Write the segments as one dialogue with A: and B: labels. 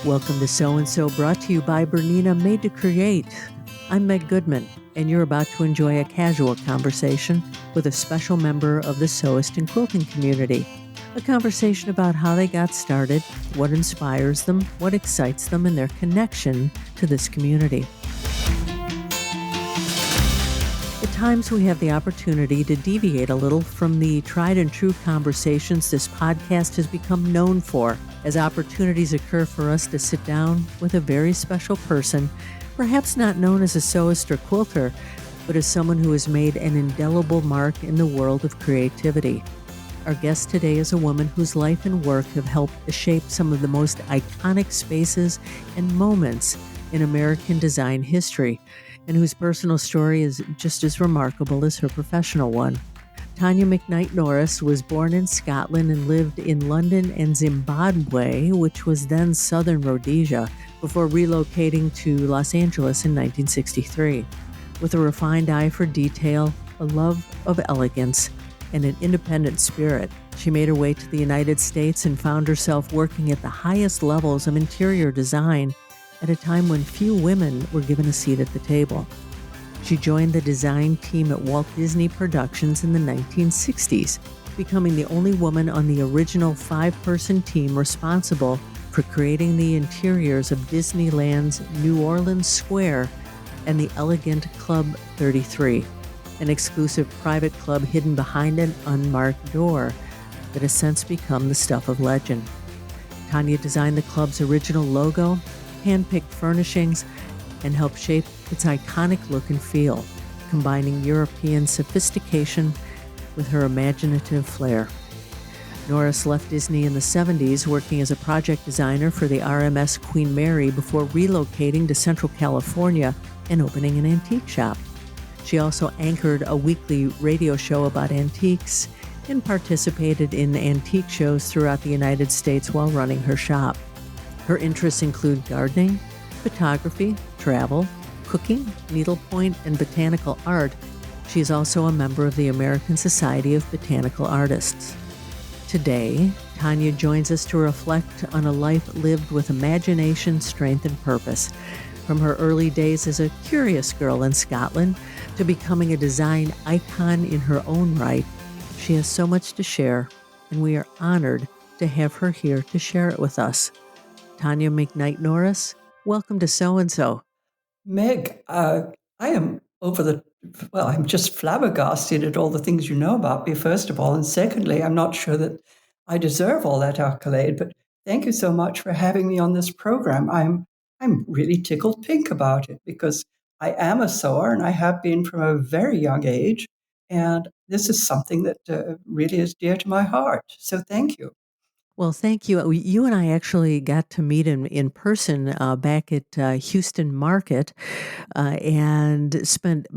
A: Welcome to So and So, brought to you by Bernina, made to create. I'm Meg Goodman, and you're about to enjoy a casual conversation with a special member of the sewist and quilting community. A conversation about how they got started, what inspires them, what excites them, and their connection to this community. At times, we have the opportunity to deviate a little from the tried and true conversations this podcast has become known for, as opportunities occur for us to sit down with a very special person, perhaps not known as a sewist or quilter, but as someone who has made an indelible mark in the world of creativity. Our guest today is a woman whose life and work have helped to shape some of the most iconic spaces and moments in American design history, and whose personal story is just as remarkable as her professional one. Tania McKnight Norris was born in Scotland and lived in London and Zimbabwe, which was then Southern Rhodesia, before relocating to Los Angeles in 1963. With a refined eye for detail, a love of elegance, and an independent spirit, she made her way to the United States and found herself working at the highest levels of interior design at a time when few women were given a seat at the table. She joined the design team at Walt Disney Productions in the 1960s, becoming the only woman on the original 5-person team responsible for creating the interiors of Disneyland's New Orleans Square and the elegant Club 33, an exclusive private club hidden behind an unmarked door that has since become the stuff of legend. Tania designed the club's original logo, handpicked furnishings, and helped shape its iconic look and feel, combining European sophistication with her imaginative flair. Norris left Disney in the 70s, working as a project designer for the RMS Queen Mary before relocating to Central California and opening an antique shop. She also anchored a weekly radio show about antiques and participated in antique shows throughout the United States while running her shop. Her interests include gardening, photography, travel, cooking, needlepoint, and botanical art. She is also a member of the American Society of Botanical Artists. Today, Tania joins us to reflect on a life lived with imagination, strength, and purpose. From her early days as a curious girl in Scotland to becoming a design icon in her own right, she has so much to share, and we are honored to have her here to share it with us. Tania McKnight Norris, welcome to So and So.
B: Meg, I am I'm just flabbergasted at all the things you know about me, first of all. And secondly, I'm not sure that I deserve all that accolade, but thank you so much for having me on this program. I'm really tickled pink about it because I am a sewer and I have been from a very young age. And this is something that really is dear to my heart. So thank you.
A: Well, thank you. You and I actually got to meet in person back at Houston Market and spent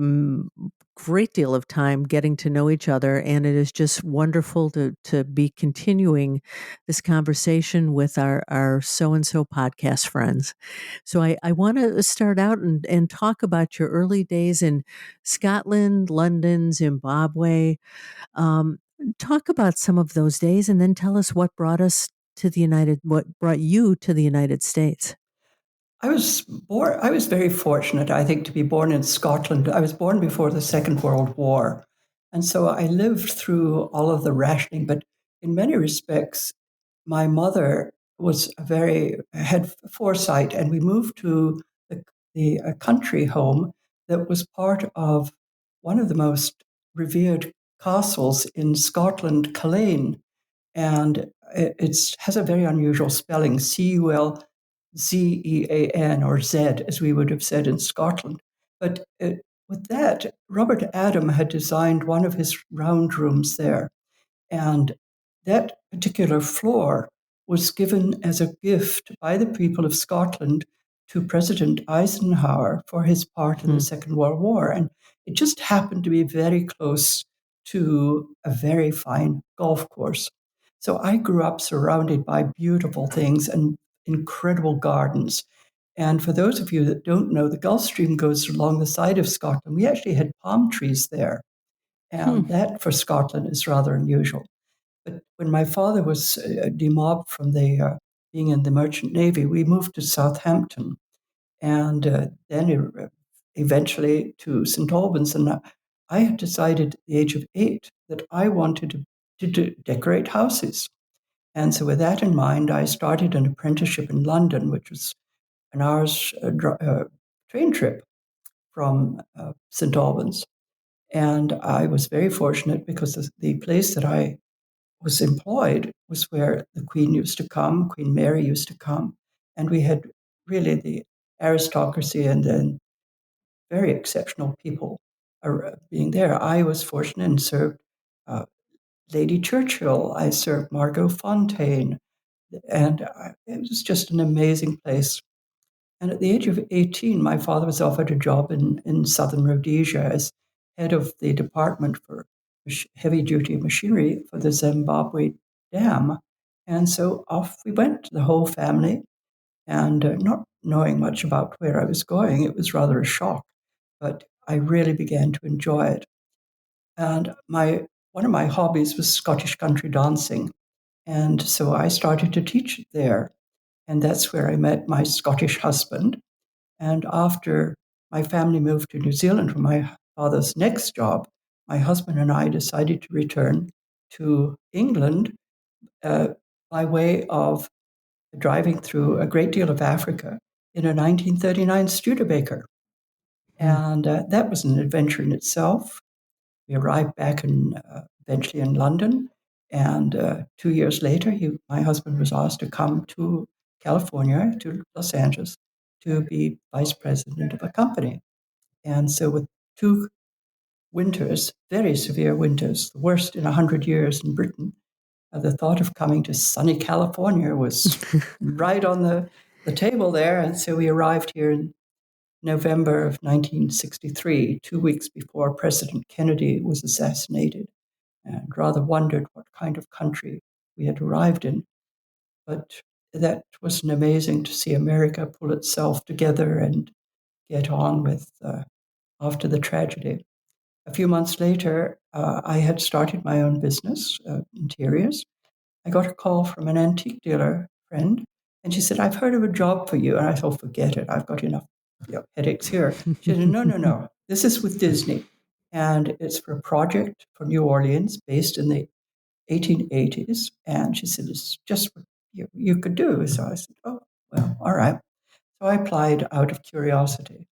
A: great deal of time getting to know each other. And it is just wonderful to be continuing this conversation with our so-and-so podcast friends. So I want to start out and talk about your early days in Scotland, London, Zimbabwe. Um, Talk about some of those days and then tell us what brought you to the United States.
B: I was very fortunate, I think, to be born in Scotland. I was born before the Second World War. And so I lived through all of the rationing, but in many respects, my mother had foresight, and we moved to a country home that was part of one of the most revered castles in Scotland, Culzean. And it has a very unusual spelling, Culzean, or Z, as we would have said in Scotland. But with that, Robert Adam had designed one of his round rooms there. And that particular floor was given as a gift by the people of Scotland to President Eisenhower for his part in the Second World War. And it just happened to be very close to a very fine golf course. So I grew up surrounded by beautiful things and incredible gardens. And for those of you that don't know, the Gulf Stream goes along the side of Scotland. We actually had palm trees there. And that for Scotland is rather unusual. But when my father was demobbed from the being in the Merchant Navy, we moved to Southampton and then eventually to St. Albans. And I had decided at the age of 8 that I wanted to decorate houses. And so with that in mind, I started an apprenticeship in London, which was an hour's train trip from St. Albans. And I was very fortunate because the place that I was employed was where the Queen used to come, Queen Mary used to come. And we had really the aristocracy and then very exceptional people being there. I was fortunate and served Lady Churchill. I served Margo Fountain. And it was just an amazing place. And at the age of 18, my father was offered a job in Southern Rhodesia as head of the department for heavy-duty machinery for the Zimbabwe Dam. And so off we went, the whole family, and not knowing much about where I was going, it was rather a shock. But I really began to enjoy it. And one of my hobbies was Scottish country dancing. And so I started to teach it there. And that's where I met my Scottish husband. And after my family moved to New Zealand for my father's next job, my husband and I decided to return to England by way of driving through a great deal of Africa in a 1939 Studebaker. And that was an adventure in itself. We arrived back eventually in London. And 2 years later, my husband was asked to come to California, to Los Angeles, to be vice president of a company. And so with 2 winters, very severe winters, the worst in 100 years in Britain, the thought of coming to sunny California was right on the table there. And so we arrived here in November of 1963, 2 weeks before President Kennedy was assassinated, and rather wondered what kind of country we had arrived in. But that was amazing to see America pull itself together and get on with after the tragedy. A few months later, I had started my own business, interiors. I got a call from an antique dealer friend, and she said, "I've heard of a job for you." And I thought, forget it, I've got enough headaches here. She said, no, this is with Disney. And it's for a project for New Orleans based in the 1880s. And she said, it's just what you could do. So I said, oh, well, all right. So I applied out of curiosity.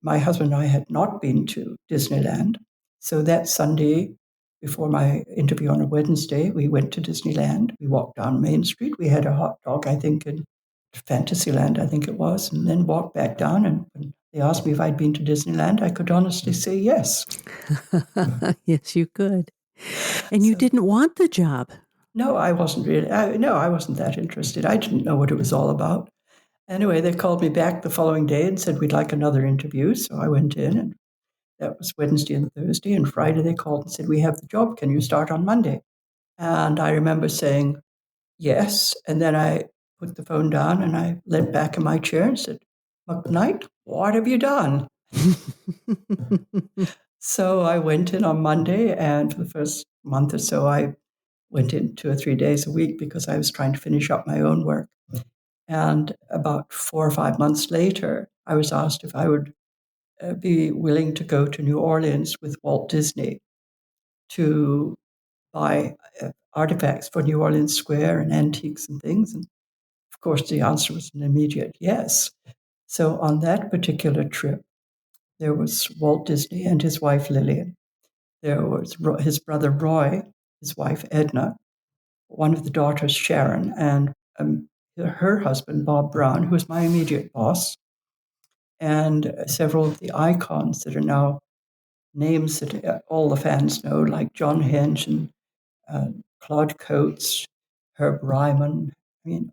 B: My husband and I had not been to Disneyland. So that Sunday, before my interview on a Wednesday, we went to Disneyland. We walked down Main Street. We had a hot dog, I think, in Fantasyland, I think it was, and then walked back down. And when they asked me if I'd been to Disneyland, I could honestly say yes.
A: Yes, you could. And you didn't want the job.
B: No, I wasn't really. I wasn't that interested. I didn't know what it was all about. Anyway, they called me back the following day and said, we'd like another interview. So I went in, and that was Wednesday and Thursday. And Friday they called and said, we have the job. Can you start on Monday? And I remember saying yes. And then I put the phone down and I leant back in my chair and said, McKnight, what have you done? So I went in on Monday, and for the first month or so, I went in 2 or 3 days a week because I was trying to finish up my own work. And about 4 or 5 months later, I was asked if I would be willing to go to New Orleans with Walt Disney to buy artifacts for New Orleans Square and antiques and things. And of course, the answer was an immediate yes. So on that particular trip, there was Walt Disney and his wife Lillian. There was his brother Roy, his wife Edna, one of the daughters Sharon, and her husband Bob Brown, who was my immediate boss, and several of the icons that are now names that all the fans know, like John Henge and Claude Coates, Herb Ryman. I mean,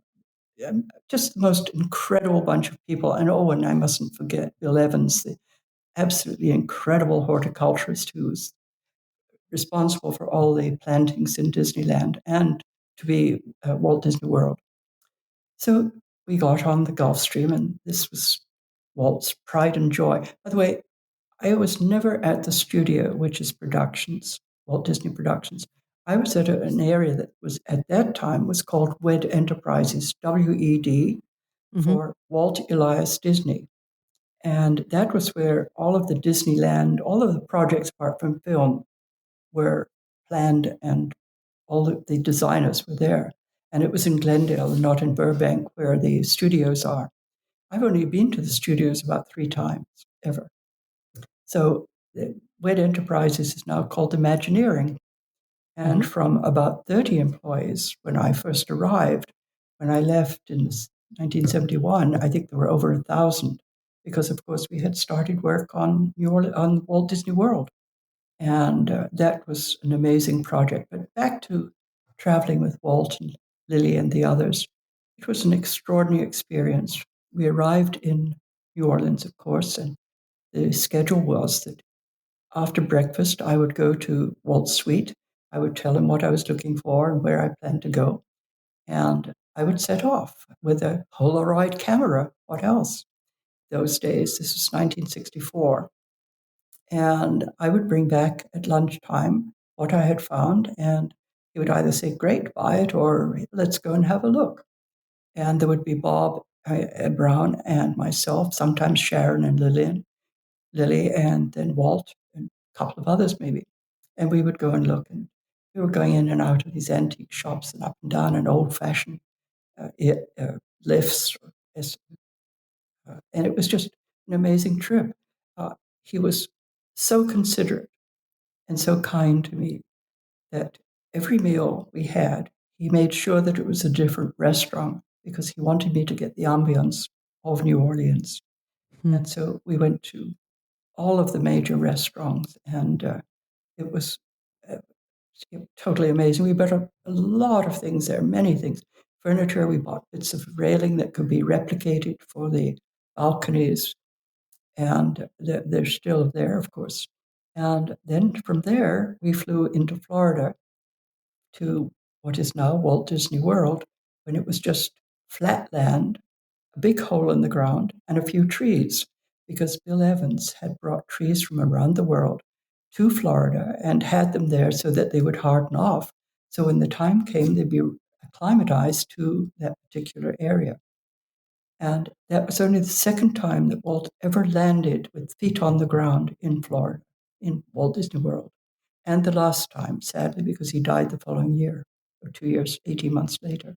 B: just the most incredible bunch of people. And and I mustn't forget Bill Evans, the absolutely incredible horticulturist who's responsible for all the plantings in Disneyland and to be Walt Disney World. So we got on the Gulf Stream, and this was Walt's pride and joy. By the way, I was never at the studio, which is Productions, Walt Disney Productions. I was at an area that was at that time was called WED Enterprises, WED, for Walt Elias Disney. And that was where all of the Disneyland, all of the projects apart from film were planned, and all of the designers were there. And it was in Glendale, not in Burbank, where the studios are. I've only been to the studios about 3 times ever. So WED Enterprises is now called Imagineering. And from about 30 employees when I first arrived, when I left in 1971, I think there were over 1,000, because of course we had started work on Walt Disney World. And that was an amazing project. But back to traveling with Walt and Lily and the others, it was an extraordinary experience. We arrived in New Orleans, of course, and the schedule was that after breakfast, I would go to Walt's suite. I would tell him what I was looking for and where I planned to go. And I would set off with a Polaroid camera. What else? Those days, this was 1964. And I would bring back at lunchtime what I had found. And he would either say, great, buy it, or let's go and have a look. And there would be Bob Brown and myself, sometimes Sharon and Lily, and then Walt, and a couple of others maybe. And we would go and look. And we were going in and out of these antique shops and up and down an old-fashioned lifts. And it was just an amazing trip. He was so considerate and so kind to me that every meal we had, he made sure that it was a different restaurant because he wanted me to get the ambience of New Orleans. And so we went to all of the major restaurants, and it was totally amazing. We bought a lot of things there, many things. Furniture, we bought bits of railing that could be replicated for the balconies, and they're still there, of course. And then from there, we flew into Florida to what is now Walt Disney World, when it was just flat land, a big hole in the ground, and a few trees, because Bill Evans had brought trees from around the world to Florida and had them there so that they would harden off. So when the time came, they'd be acclimatized to that particular area. And that was only the second time that Walt ever landed with feet on the ground in Florida, in Walt Disney World. And the last time, sadly, because he died the following year, or 2 years, 18 months later.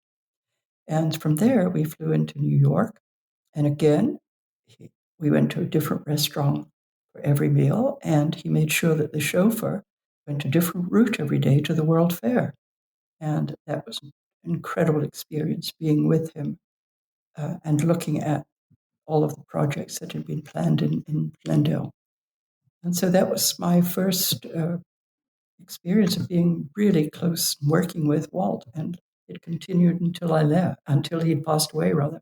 B: And from there, we flew into New York. And again, we went to a different restaurant for every meal. And he made sure that the chauffeur went a different route every day to the World Fair. And that was an incredible experience being with him and looking at all of the projects that had been planned in Glendale. And so that was my first experience of being really close working with Walt, and it continued until I left, until he'd passed away, rather.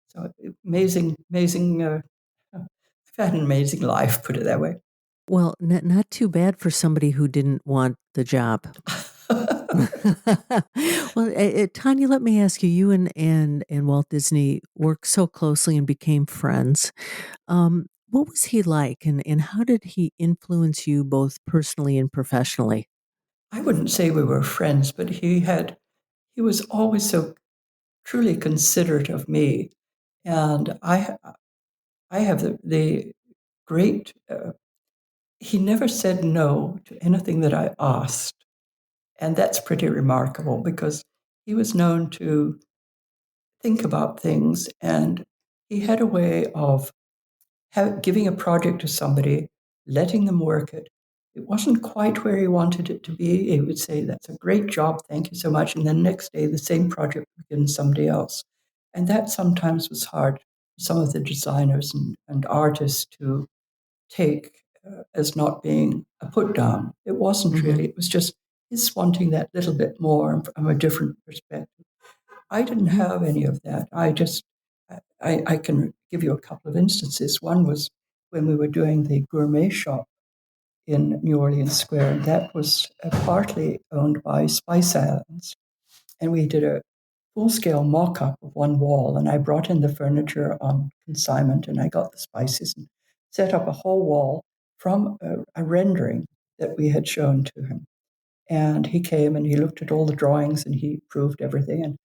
B: So amazing. I've had an amazing life, put it that way.
A: Well, not too bad for somebody who didn't want the job. Well, Tanya, let me ask you. You and Walt Disney worked so closely and became friends. What was he like, and how did he influence you both personally and professionally?
B: I wouldn't say we were friends, but he was always so truly considerate of me, and I have the great. He never said no to anything that I asked. And that's pretty remarkable because he was known to think about things, and he had a way of giving a project to somebody, letting them work it. It wasn't quite where he wanted it to be. He would say, that's a great job, thank you so much. And then next day, the same project would begin somebody else. And that sometimes was hard for some of the designers and artists to take as not being a put down. It wasn't really. It was just his wanting that little bit more from a different perspective. I didn't have any of that. I can give you a couple of instances. One was when we were doing the gourmet shop in New Orleans Square. That was partly owned by Spice Islands. And we did a full-scale mock-up of one wall, and I brought in the furniture on consignment, and I got the spices and set up a whole wall from a rendering that we had shown to him. And he came and he looked at all the drawings and he proved everything. And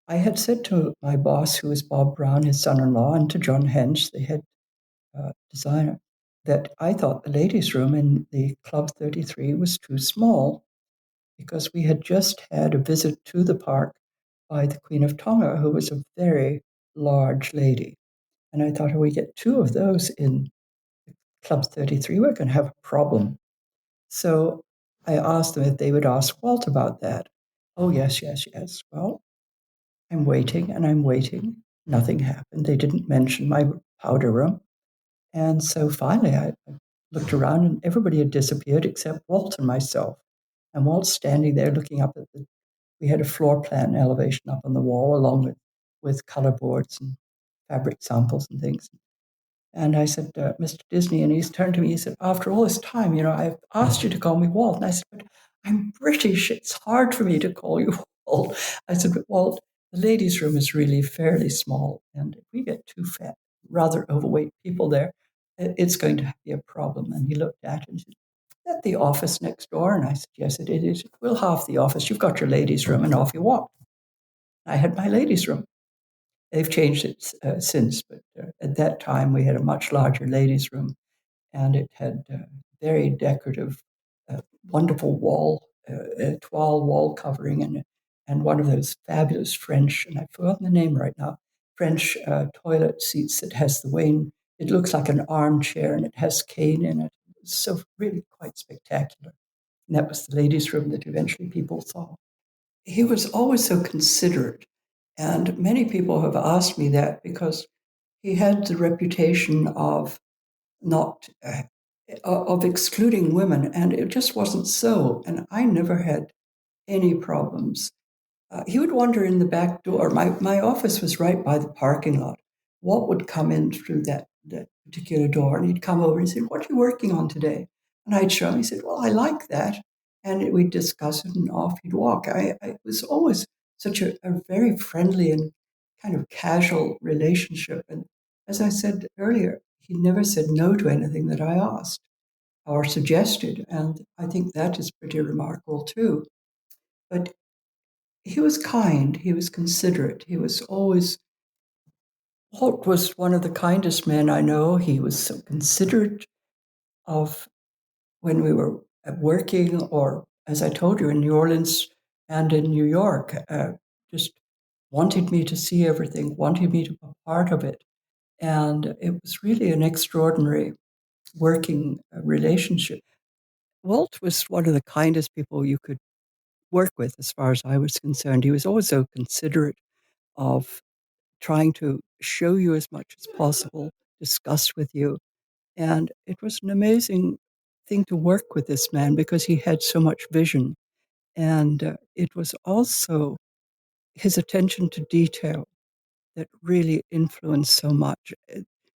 B: I had said to my boss, who was Bob Brown, his son-in-law, and to John Hench, the head designer, that I thought the ladies' room in the Club 33 was too small because we had just had a visit to the park by the Queen of Tonga, who was a very large lady. And I thought, if we get two of those in Club 33, we're going to have a problem. So I asked them if they would ask Walt about that. Oh, yes, yes, yes. Well, I'm waiting and I'm waiting. Nothing happened. They didn't mention my powder room. And so finally I looked around and everybody had disappeared except Walt and myself. And Walt's standing there looking up at we had a floor plan elevation up on the wall along with color boards and fabric samples and things. And I said, Mr. Disney, and he's turned to me, he said, after all this time, I've asked you to call me Walt. And I said, but I'm British. It's hard for me to call you Walt. I said, but Walt, the ladies' room is really fairly small. And if we get two fat, rather overweight people there, it's going to be a problem. And he looked at it and said, is that the office next door? And I said, yes, it is. We'll half the office. You've got your ladies' room, and off you walk. I had my ladies' room. They've changed it since, but at that time we had a much larger ladies' room, and it had very decorative, wonderful toile wall covering, and one of those fabulous French, and I've forgotten the name right now, French toilet seats that has the Wayne. It looks like an armchair, and it has cane in it. It's so really quite spectacular. And that was the ladies' room that eventually people saw. He was always so considerate. And many people have asked me that because he had the reputation of not of excluding women, and it just wasn't so. And I never had any problems. He would wander in the back door. My office was right by the parking lot. Walt would come in through that particular door, and he'd come over and say, "What are you working on today?" And I'd show him. He said, "Well, I like that." And we'd discuss it, and off he'd walk. It was always such a very friendly and kind of casual relationship. And as I said earlier, he never said no to anything that I asked or suggested. And I think that is pretty remarkable too. But he was kind, he was considerate, Walt was one of the kindest men I know. He was so considerate of when we were working, or as I told you, in New Orleans and in New York, just wanted me to see everything, wanted me to be part of it. And it was really an extraordinary working relationship. Walt was one of the kindest people you could work with, as far as I was concerned. He was always so considerate of trying to show you as much as possible, discuss with you. And it was an amazing thing to work with this man because he had so much vision. And it was also his attention to detail that really influenced so much.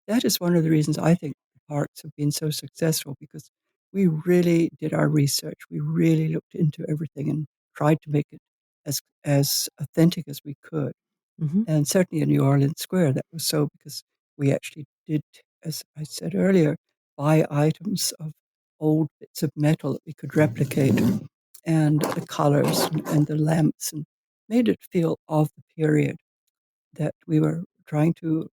B: That is one of the reasons I think parks have been so successful, because we really did our research. We really looked into everything and tried to make it as authentic as we could.
A: Mm-hmm.
B: And certainly in New Orleans Square, that was so because we actually did, as I said earlier, buy items of old bits of metal that we could replicate, and the colors and the lamps, and made it feel of the period that we were trying to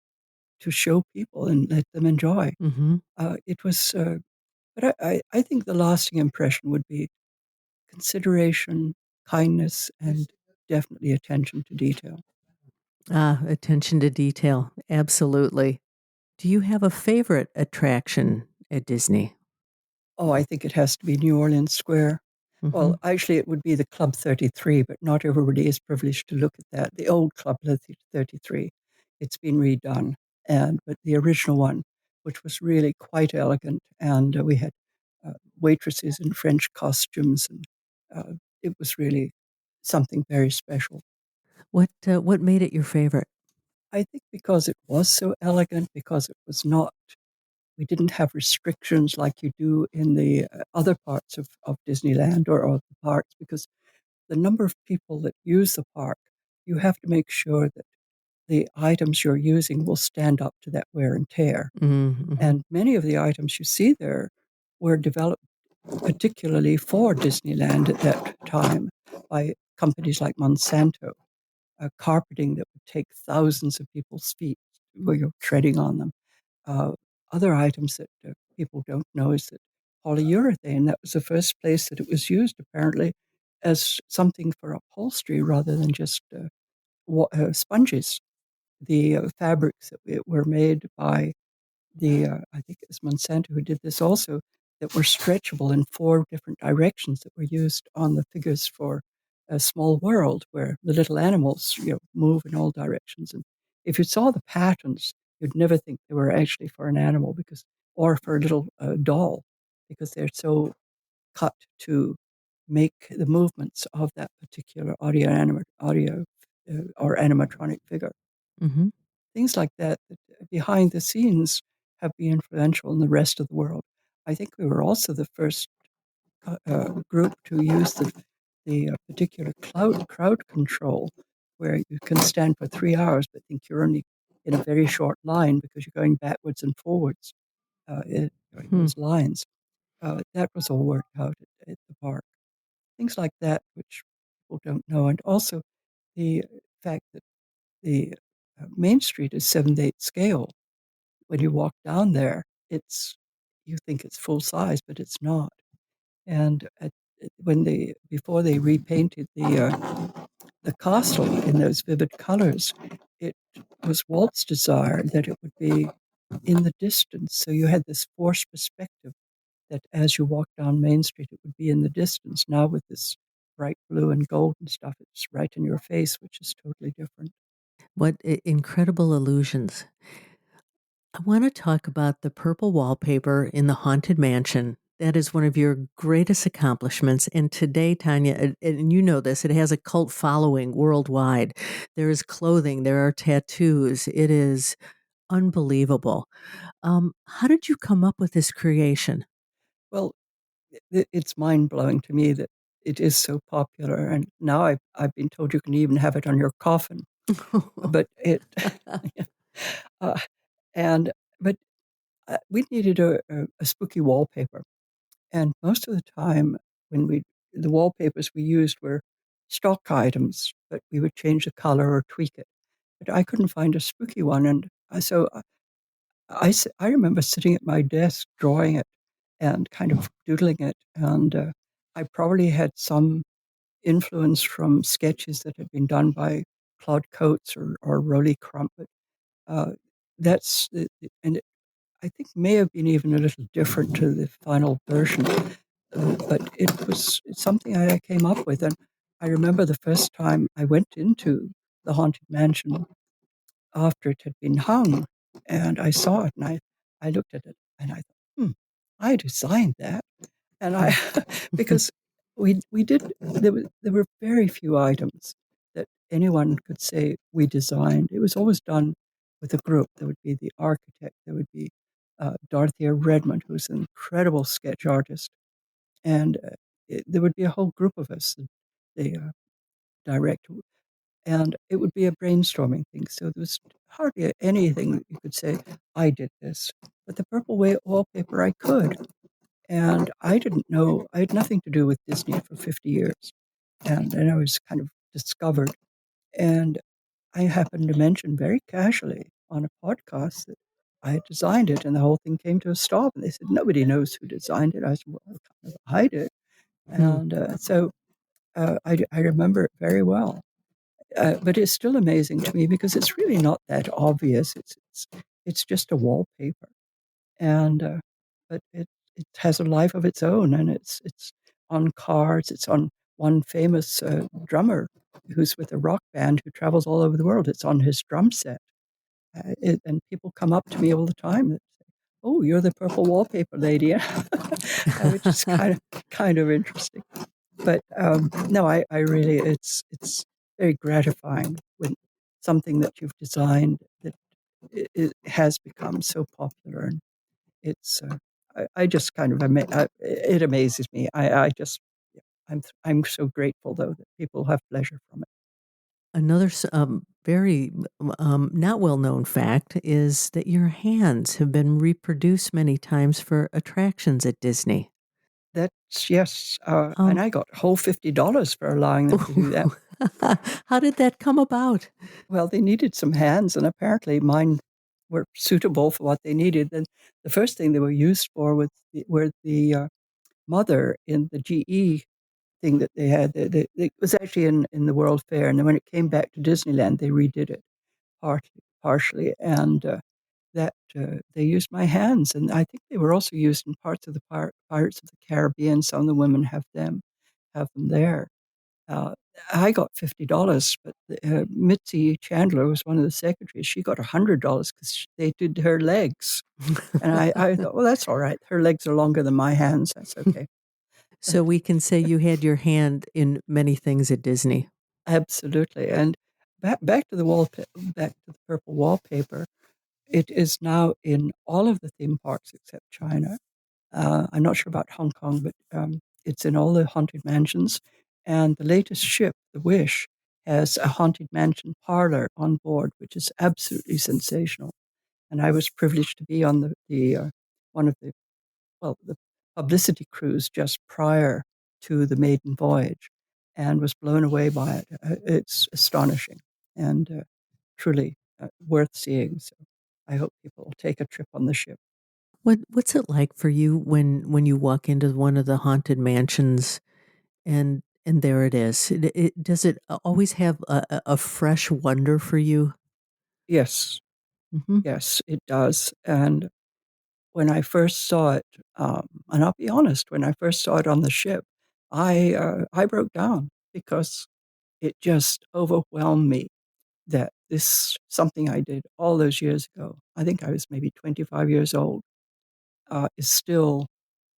B: show people and let them enjoy.
A: Mm-hmm.
B: It was, but I think the lasting impression would be consideration, kindness, and definitely attention to detail.
A: Attention to detail. Absolutely. Do you have a favorite attraction at Disney?
B: Oh, I think it has to be New Orleans Square.
A: Mm-hmm.
B: Well, actually, it would be the Club 33, but not everybody is privileged to look at that. The old Club 33, it's been redone, but the original one, which was really quite elegant, and we had waitresses in French costumes, and it was really something very special.
A: What made it your favorite?
B: I think because it was so elegant, because it was not, we didn't have restrictions like you do in the other parts of Disneyland or the parks, because the number of people that use the park, you have to make sure that the items you're using will stand up to that wear and tear.
A: Mm-hmm.
B: And many of the items you see there were developed particularly for Disneyland at that time, by companies like Monsanto, carpeting that would take thousands of people's feet where you're treading on them. Other items that people don't know is that polyurethane, that was the first place that it was used apparently as something for upholstery rather than just sponges. The fabrics that were made by I think it was Monsanto who did this also, that were stretchable in 4 different directions that were used on the figures for A Small World, where the little animals, move in all directions. And if you saw the patterns, you'd never think they were actually for an animal or for a little doll, because they're so cut to make the movements of that particular audio or animatronic figure.
A: Mm-hmm.
B: Things like that behind the scenes have been influential in the rest of the world. I think we were also the first group to use the particular crowd control, where you can stand for 3 hours but think you're only in a very short line because you're going backwards and forwards during those lines. That was all worked out at the park. Things like that, which people don't know. And also the fact that the Main Street is 7/8 scale. When you walk down there, you think it's full size, but it's not. And before they repainted the castle in those vivid colors, it was Walt's desire that it would be in the distance. So you had this forced perspective that as you walk down Main Street, it would be in the distance. Now with this bright blue and gold and stuff, it's right in your face, which is totally different.
A: What incredible illusions. I want to talk about the purple wallpaper in the Haunted Mansion. That is one of your greatest accomplishments. And today, Tanya, and you know this, it has a cult following worldwide. There is clothing, there are tattoos. It is unbelievable. How did you come up with this creation?
B: Well, it's mind blowing to me that it is so popular. And now I've been told you can even have it on your coffin. But uh, and but we needed a spooky wallpaper, and most of the time the wallpapers we used were stock items, but we would change the color or tweak it. But I couldn't find a spooky one, and so I remember sitting at my desk drawing it and kind of doodling it, and I probably had some influence from sketches that had been done by Claude Coates or Roly Crump. But that's and it, I think may have been even a little different to the final version, but it's something I came up with. And I remember the first time I went into the Haunted Mansion after it had been hung, and I saw it, and I looked at it, and I thought, I designed that. And I, because we did, there were very few items that anyone could say we designed. It was always done with a group. There would be the architect, there would be Dorothea Redmond, who's an incredible sketch artist, and there would be a whole group of us, the director, and it would be a brainstorming thing. So there was hardly anything that you could say, I did this. But the purple wallpaper, I could. And I didn't know, I had nothing to do with Disney for 50 years. And then I was kind of discovered. And I happened to mention very casually on a podcast that I had designed it, and the whole thing came to a stop. And they said, nobody knows who designed it. I said, well, kind of, I did. And so I remember it very well. But it's still amazing to me because it's really not that obvious. It's just a wallpaper, and but it has a life of its own, and it's on cards. It's on one famous drummer who's with a rock band who travels all over the world. It's on his drum set, and people come up to me all the time and say, "Oh, you're the purple wallpaper lady," which is kind of interesting. But no, I really it's very gratifying when something that you've designed that it has become so popular, and it's I just kind of it amazes me. I just I'm so grateful though that people have pleasure from it.
A: Another very not well known fact is that your hands have been reproduced many times for attractions at Disney.
B: That's yes. And
A: Um,
B: I got whole $50 for allowing them to do that.
A: how did that come about?
B: Well, they needed some hands, and apparently mine were suitable for what they needed. And the first thing they were used for were the mother in the GE thing that they had. It was actually in the World Fair, and then when it came back to Disneyland, they redid it partially, and they used my hands, and I think they were also used in parts of the Pirates of the Caribbean. Some of the women have them there. Uh, I got $50, but Mitzie Chandler was one of the secretaries. She got $100 because they did her legs. And I thought, well, that's all right. Her legs are longer than my hands. That's okay.
A: So we can say you had your hand in many things at Disney.
B: Absolutely. And back to the back to the purple wallpaper. It is now in all of the theme parks except China. I'm not sure about Hong Kong, but it's in all the haunted mansions. And the latest ship, the Wish, has a haunted mansion parlor on board, which is absolutely sensational. And I was privileged to be on the one of the publicity cruise just prior to the maiden voyage, and was blown away by it. It's astonishing and truly worth seeing. So I hope people will take a trip on the ship.
A: What's it like for you when you walk into one of the haunted mansions and there it is? Does it always have a fresh wonder for you?
B: Yes,
A: Hmm.
B: yes, it does. And when I first saw it, and I'll be honest, when I first saw it on the ship, I broke down because it just overwhelmed me that this something I did all those years ago. I think I was maybe 25 years old. Is still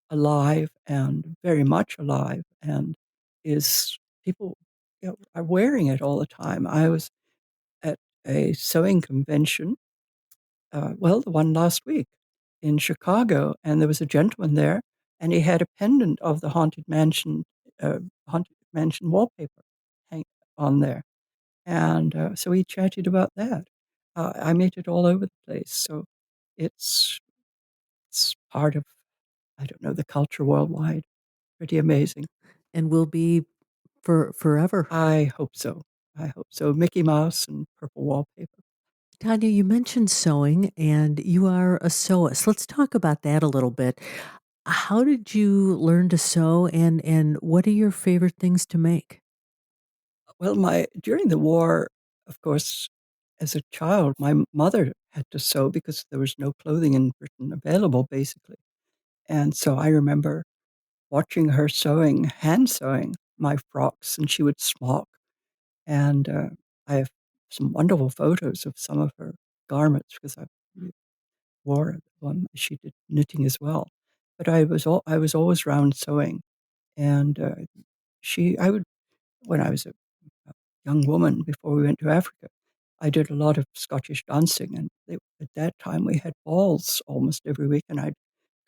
B: alive and very much alive, and is people are wearing it all the time. I was at a sewing convention, well, the one last week in Chicago, and there was a gentleman there, and he had a pendant of the haunted mansion wallpaper hang on there, and so we chatted about that. I made it all over the place, so it's it's part of, I don't know, the culture worldwide. Pretty amazing.
A: And will be for forever.
B: I hope so. I hope so. Mickey Mouse and purple wallpaper.
A: Tanya, you mentioned sewing and you are a sewist. Let's talk about that a little bit. How did you learn to sew and what are your favorite things to make?
B: Well, my during the war, of course, as a child, my mother had to sew because there was no clothing in Britain available, basically. And so I remember watching her sewing, hand sewing my frocks, and she would smock. And I have some wonderful photos of some of her garments because I wore one. She did knitting as well. But I was always round sewing, and I would when I was a young woman before we went to Africa, I did a lot of Scottish dancing, and at that time we had balls almost every week, and I'd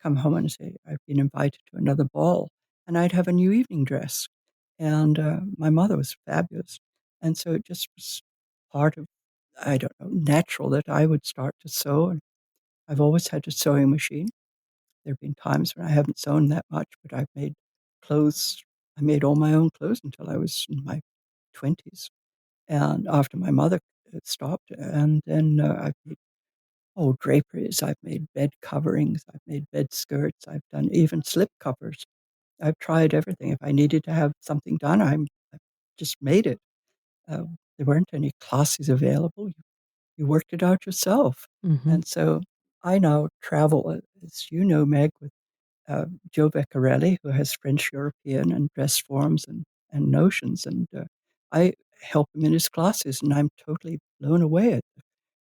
B: come home and say I've been invited to another ball, and I'd have a new evening dress, and my mother was fabulous, and so it just was part of, I don't know, natural that I would start to sew, and I've always had a sewing machine. There have been times when I haven't sewn that much, but I've made clothes. I made all my own clothes until I was in my 20s. And after my mother stopped, and then I've made, draperies, I've made bed coverings, I've made bed skirts, I've done even slip covers. I've tried everything. If I needed to have something done, I just made it. There weren't any classes available. You worked it out yourself.
A: Hmm.
B: And so I now travel, as you know, Meg, with Joe Vecchiarelli, who has French European and dress forms and notions. And I help him in his classes, and I'm totally blown away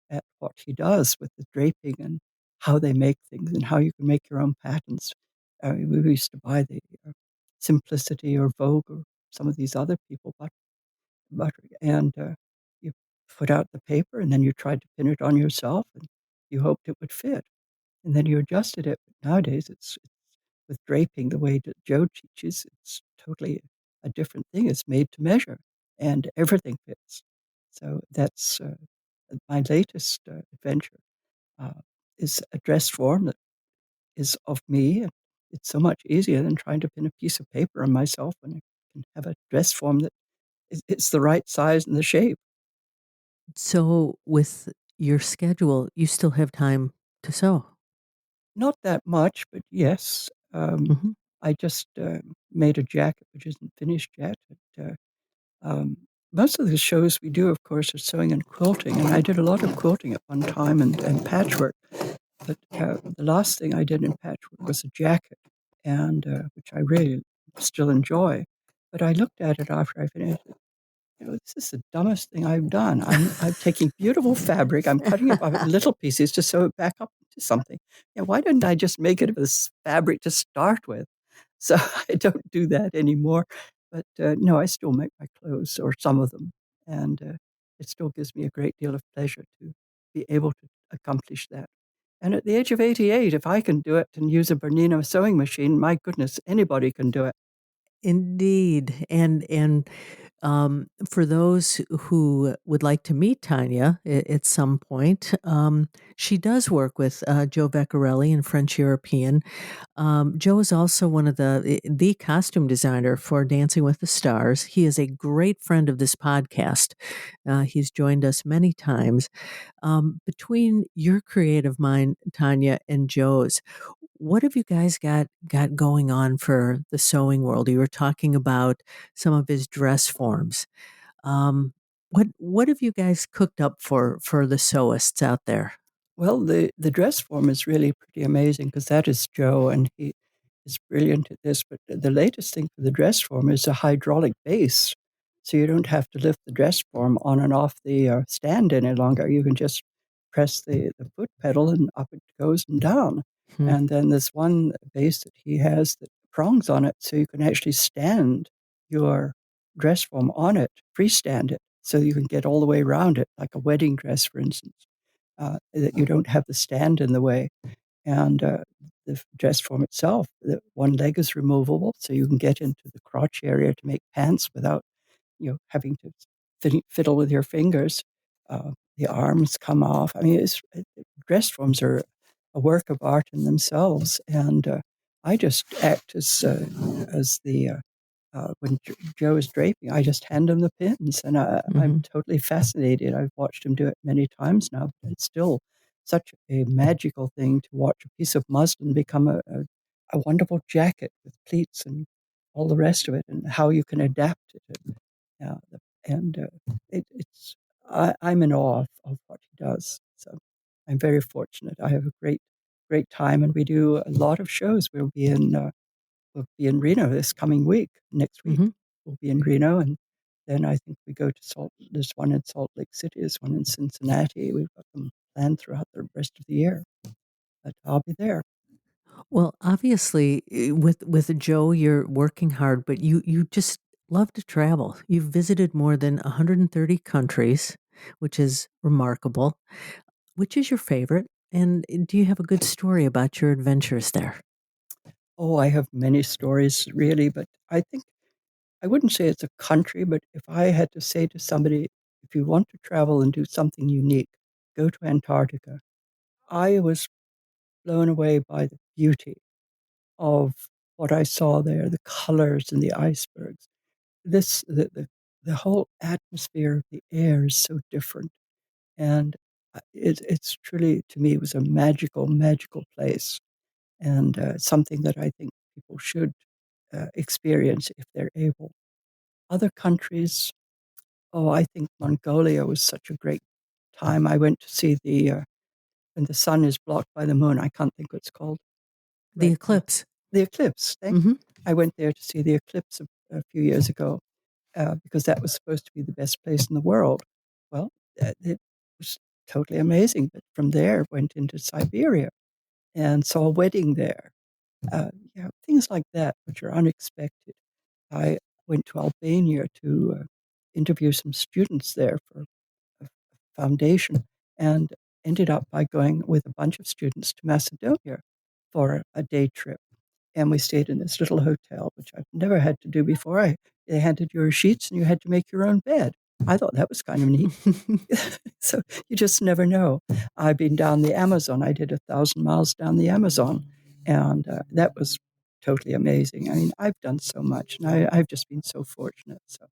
B: at what he does with the draping and how they make things and how you can make your own patterns. We used to buy the Simplicity or Vogue or some of these other people, but and you put out the paper and then you tried to pin it on yourself and you hoped it would fit and then you adjusted it. But nowadays, it's with draping the way that Joe teaches. It's totally a different thing. It's made to measure, and everything fits. So that's my latest adventure. Uh, is a dress form that is of me. it's so much easier than trying to pin a piece of paper on myself when I can have a dress form that it's the right size and the shape.
A: So, with your schedule, you still have time to sew.
B: Not that much, but yes.
A: Mhm.
B: I just made a jacket which isn't finished yet. Um, Most of the shows we do, of course, are sewing and quilting, and I did a lot of quilting at one time and patchwork. But the last thing I did in patchwork was a jacket, and which I really still enjoy. But I looked at it after I finished. This is the dumbest thing I've done. I'm taking beautiful fabric, I'm cutting it up in little pieces to sew it back up into something. Why didn't I just make it of this fabric to start with? So I don't do that anymore. But no, I still make my clothes, or some of them, and it still gives me a great deal of pleasure to be able to accomplish that. And at the age of 88, if I can do it and use a Bernina sewing machine, my goodness, anybody can do it.
A: Indeed, and for those who would like to meet Tanya at some point, she does work with Joe Vecchiarelli in French European. Joe is also one of the costume designer for Dancing with the Stars. He is a great friend of this podcast. He's joined us many times. Between your creative mind, Tanya, and Joe's, what have you guys got going on for the sewing world? You were talking about some of his dress forms. What have you guys cooked up for the sewists out there?
B: Well, the dress form is really pretty amazing because that is Joe, and he is brilliant at this. But the latest thing for the dress form is a hydraulic base, so you don't have to lift the dress form on and off the stand any longer. You can just press the foot pedal, and up it goes and down.
A: Hmm.
B: And then there's one base that he has that prongs on it, so you can actually stand your dress form on it, freestand it, so you can get all the way around it, like a wedding dress, for instance, that you don't have the stand in the way. And the dress form itself, the one leg is removable, so you can get into the crotch area to make pants without having to fiddle with your fingers. The arms come off. I mean, dress forms are a work of art in themselves, and I just act as the when Joe is draping, I just hand him the pins, and I'm
A: Hmm.
B: totally fascinated. I've watched him do it many times now, but it's still such a magical thing to watch a piece of muslin become a wonderful jacket with pleats and all the rest of it, and how you can adapt it. Uh, and it's I'm in awe of what he does. So I'm very fortunate. I have a great time, and we do a lot of shows. We'll be in Reno this coming week. Next week,
A: Hmm.
B: we'll be in Reno, and then I think we go to There's one in Salt Lake City, there's one in Cincinnati. We've got them planned throughout the rest of the year, but I'll be there.
A: Well, obviously, with Joe, you're working hard, but you just love to travel. You've visited more than 130 countries, which is remarkable. Which is your favorite? And do you have a good story about your adventures there?
B: Oh, I have many stories, really, but I think I wouldn't say it's a country, but if I had to say to somebody, if you want to travel and do something unique, go to Antarctica. I was blown away by the beauty of what I saw there, the colors and the icebergs. The whole atmosphere of the air is so different, and it's truly, to me, it was a magical place, and something that I think people should experience if they're able. Other countries, oh, I think Mongolia was such a great time. I went to see when the sun is blocked by the moon. I can't think what it's called
A: The
B: right now.
A: eclipse.
B: The eclipse. Thank you.
A: Hmm.
B: I went there to see the eclipse a few years ago, because that was supposed to be the best place in the world. Well, it was totally amazing. But from there, went into Siberia and saw a wedding there. Things like that, which are unexpected. I went to Albania to interview some students there for a foundation, and ended up by going with a bunch of students to Macedonia for a day trip. And we stayed in this little hotel, which I've never had to do before. They handed you sheets and you had to make your own bed. I thought that was kind of neat. So you just never know. I've been down the Amazon. I did 1,000 miles down the Amazon, and that was totally amazing. I mean, I've done so much, and I've just been so fortunate. So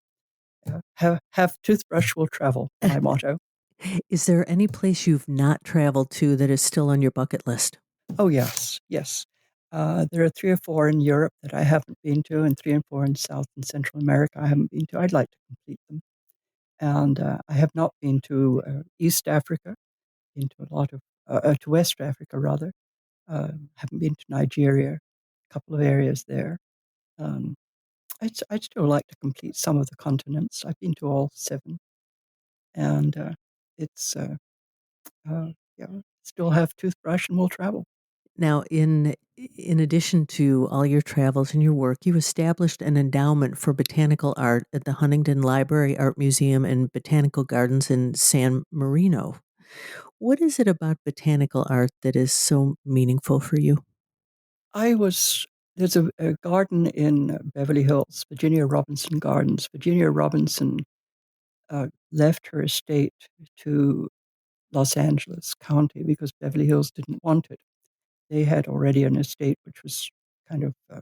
B: have toothbrush will travel, my motto.
A: Is there any place you've not traveled to that is still on your bucket list?
B: Oh, yes, yes. There are 3 or 4 in Europe that I haven't been to, and 3 and 4 in South and Central America I haven't been to. I'd like to complete them. And I have not been to East Africa, been to a lot of, to West Africa rather. Haven't been to Nigeria, a couple of areas there. Um, I'd still like to complete some of the continents. I've been to all 7, and it's yeah, still have toothbrush and will travel.
A: Now, in addition to all your travels and your work, you established an endowment for botanical art at the Huntington Library, Art Museum, and Botanical Gardens in San Marino. What is it about botanical art that is so meaningful for you?
B: There's a garden in Beverly Hills, Virginia Robinson Gardens. Virginia Robinson left her estate to Los Angeles County because Beverly Hills didn't want it. They had already an estate which was kind of a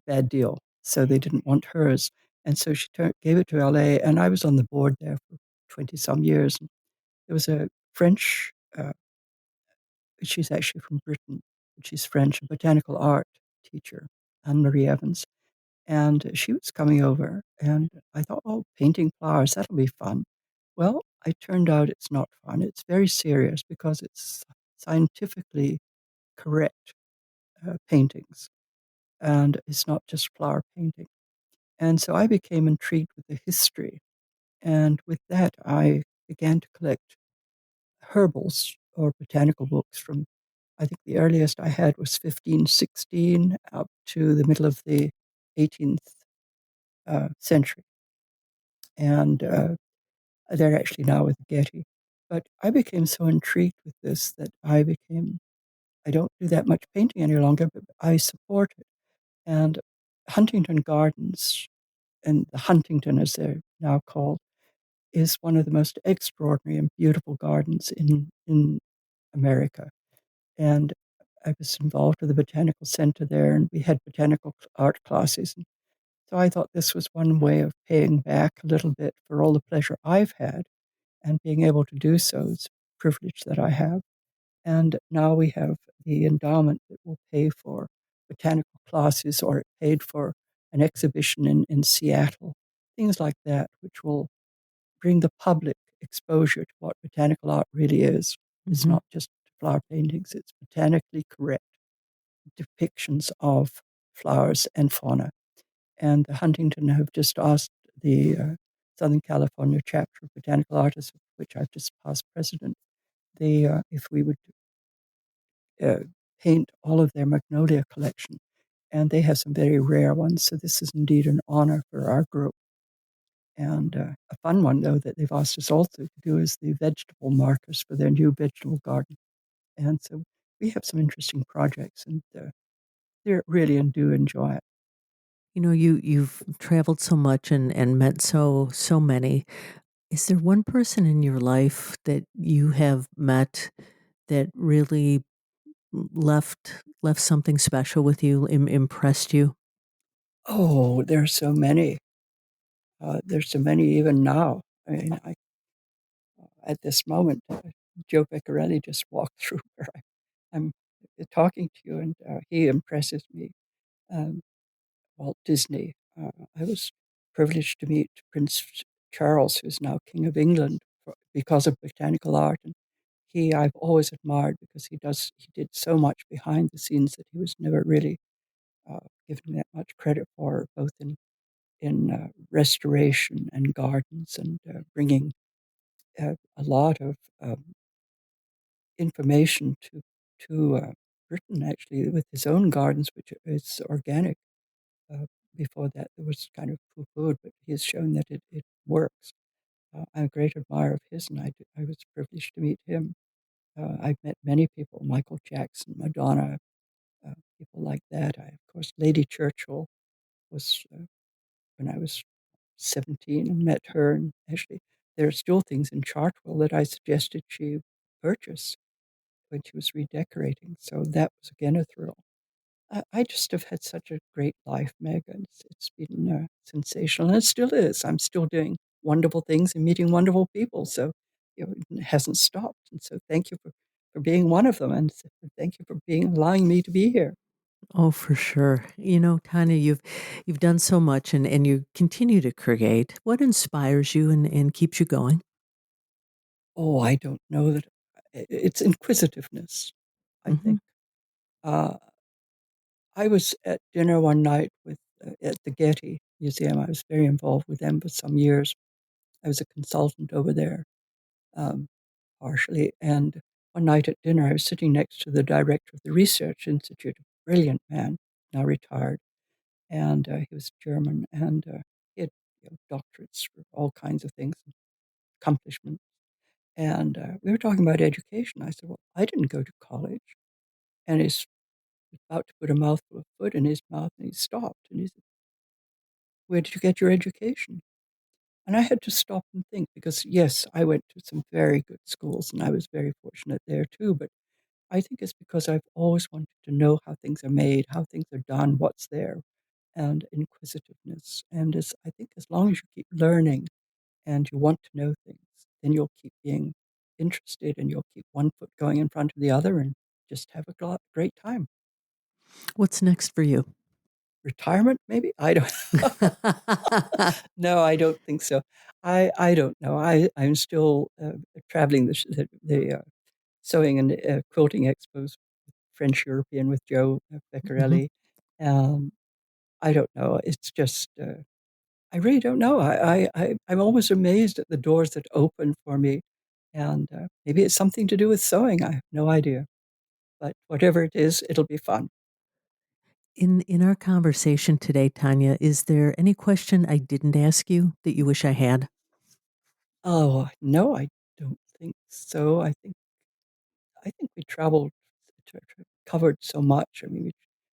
B: bad deal, so they didn't want hers. And so she gave it to LA, and I was on the board there for 20 some years. And there was a French, she's actually from Britain, but she's French, a botanical art teacher, Anne Marie Evans. And she was coming over, and I thought, oh, painting flowers, that'll be fun. Well, it turned out it's not fun. It's very serious because it's scientifically correct paintings, and it's not just flower painting. And so I became intrigued with the history. And with that, I began to collect herbals or botanical books from, I think the earliest I had was 1516 up to the middle of the 18th century. And they're actually now with Getty. But I became so intrigued with this that I don't do that much painting any longer, but I support it. And Huntington Gardens, and the Huntington as they're now called, is one of the most extraordinary and beautiful gardens in America. And I was involved with the Botanical Center there, and we had botanical art classes. And so I thought this was one way of paying back a little bit for all the pleasure I've had, and being able to do so is a privilege that I have. And now we have the endowment that will pay for botanical classes, or it paid for an exhibition in Seattle, things like that, which will bring the public exposure to what botanical art really is. It's
A: Mhm.
B: not just flower paintings, it's botanically correct depictions of flowers and fauna. And the Huntington have just asked the Southern California chapter of botanical artists, of which I've just past president, if we would uh, paint all of their magnolia collection. And they have some very rare ones. So this is indeed an honor for our group. And a fun one, though, that they've asked us also to do is the vegetable markers for their new vegetable garden. And so we have some interesting projects, and they really do enjoy it.
A: You know, you've traveled so much and met so many. Is there one person in your life that you have met that really left something special with you, impressed you?
B: Oh, there's so many. There's so many even now. I mean, at this moment, Joe Vecchiarelli just walked through where I'm talking to you, and he impresses me. Um, Walt Disney. I was privileged to meet Prince Charles, who's now King of England, because of botanical art. And I've always admired because he did so much behind the scenes that he was never really given that much credit for, both in restoration and gardens, and bringing a lot of information to Britain, actually, with his own gardens, which is organic. Uh, Before that, there was kind of poo-pooed, but he has shown that it works. I'm a great admirer of his, and I was privileged to meet him. I've met many people, Michael Jackson, Madonna, people like that. Of course, Lady Churchill was when I was 17 and met her. And actually, there are still things in Chartwell that I suggested she purchase when she was redecorating. So that was again a thrill. I just have had such a great life, Meg. It's been sensational, and it still is. I'm still doing wonderful things and meeting wonderful people. So it hasn't stopped. And so thank you for being one of them, and thank you for allowing me to be here.
A: Oh, for sure. Tanya, you've done so much and you continue to create. What inspires you and keeps you going?
B: Oh, I don't know that it's inquisitiveness, I
A: Hmm.
B: think. Uh, I was at dinner one night at the Getty Museum. I was very involved with them for some years. I was a consultant over there, um, partially. And one night at dinner, I was sitting next to the director of the Research Institute, a brilliant man, now retired. And he was German, and he had doctorates for all kinds of things, accomplishments. And we were talking about education. I said, "Well, I didn't go to college." And he's about to put a mouthful of food in his mouth, and he stopped. And he said, "Where did you get your education?" And I had to stop and think because, yes, I went to some very good schools, and I was very fortunate there too. But I think it's because I've always wanted to know how things are made, how things are done, what's there, and inquisitiveness. And I think as long as you keep learning and you want to know things, then you'll keep being interested and you'll keep one foot going in front of the other and just have a great time.
A: What's next for you?
B: Retirement, maybe? I don't. No, I don't think so. I don't know. I'm still traveling the sewing and quilting expos, French European with Joe
A: Mhm.
B: Vecchiarelli. Um, I don't know. It's just I really don't know. I'm always amazed at the doors that open for me, and maybe it's something to do with sewing. I have no idea, but whatever it is, it'll be fun.
A: In our conversation today, Tanya, is there any question I didn't ask you that you wish I had?
B: Oh no, I don't think so. I think we traveled, covered so much. I mean,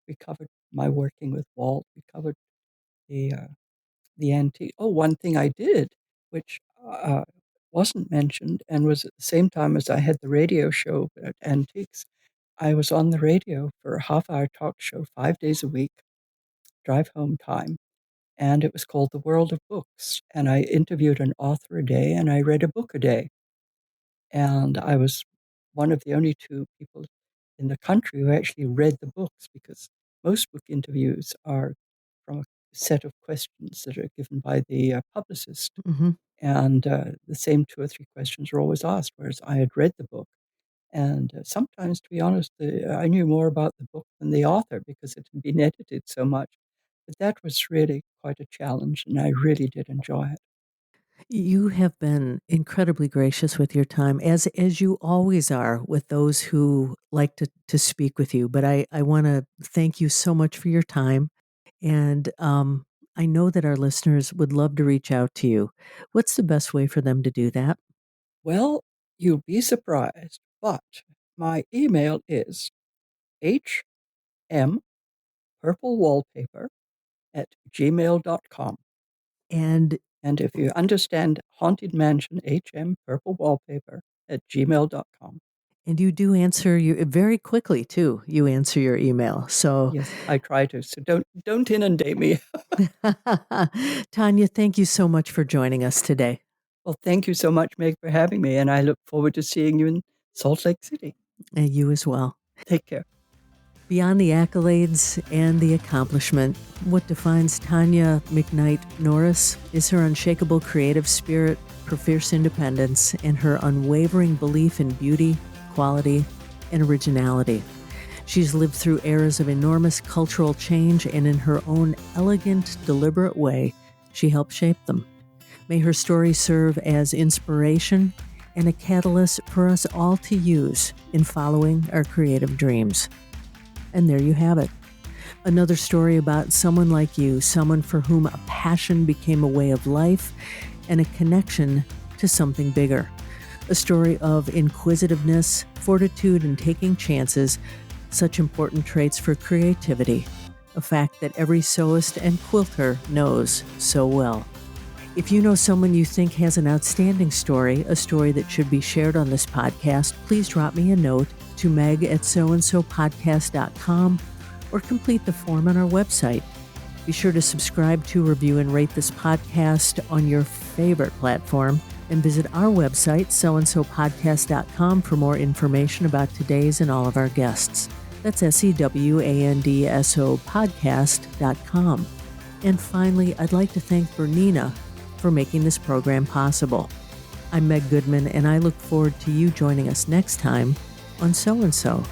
B: we covered my working with Walt. We covered the uh, the antique. Oh, one thing I did, which wasn't mentioned, and was at the same time as I had the radio show at Antiques. I was on the radio for a half-hour talk show 5 days a week, drive home time, and it was called The World of Books. And I interviewed an author a day, and I read a book a day. And I was one of the only two people in the country who actually read the books because most book interviews are from a set of questions that are given by the publicist.
A: Mhm.
B: And the same two or three questions are always asked, whereas I had read the book. And sometimes, to be honest, I knew more about the book than the author because it had been edited so much. But that was really quite a challenge, and I really did enjoy it.
A: You have been incredibly gracious with your time, as you always are with those who like to speak with you. But I want to thank you so much for your time, and I know that our listeners would love to reach out to you. What's the best way for them to do that?
B: Well, you'll be surprised, but my email is hmpurplewallpaper@gmail.com.
A: And
B: And if you understand Haunted Mansion, hmpurplewallpaper@gmail.com.
A: and you do answer you very quickly too. You answer your email, so
B: Yes, I try to. So don't inundate me.
A: Tanya, thank you so much for joining us today.
B: Well, thank you so much, Meg, for having me, and I look forward to seeing you in Salt Lake City.
A: And you as well.
B: Take care.
A: Beyond the accolades and the accomplishment, what defines Tania McKnight Norris is her unshakable creative spirit, her fierce independence, and her unwavering belief in beauty, quality, and originality. She's lived through eras of enormous cultural change, and in her own elegant, deliberate way, she helped shape them. May her story serve as inspiration and a catalyst for us all to use in following our creative dreams. And there you have it. Another story about someone like you, someone for whom a passion became a way of life and a connection to something bigger. A story of inquisitiveness, fortitude, and taking chances, such important traits for creativity, a fact that every sewist and quilter knows so well. If you know someone you think has an outstanding story, a story that should be shared on this podcast, please drop me a note to meg@soandsopodcast.com or complete the form on our website. Be sure to subscribe to, review, and rate this podcast on your favorite platform, and visit our website, soandsopodcast.com, for more information about today's and all of our guests. That's SEWANDSO podcast.com. And finally, I'd like to thank Bernina for making this program possible. I'm Meg Goodman, and I look forward to you joining us next time on So and So.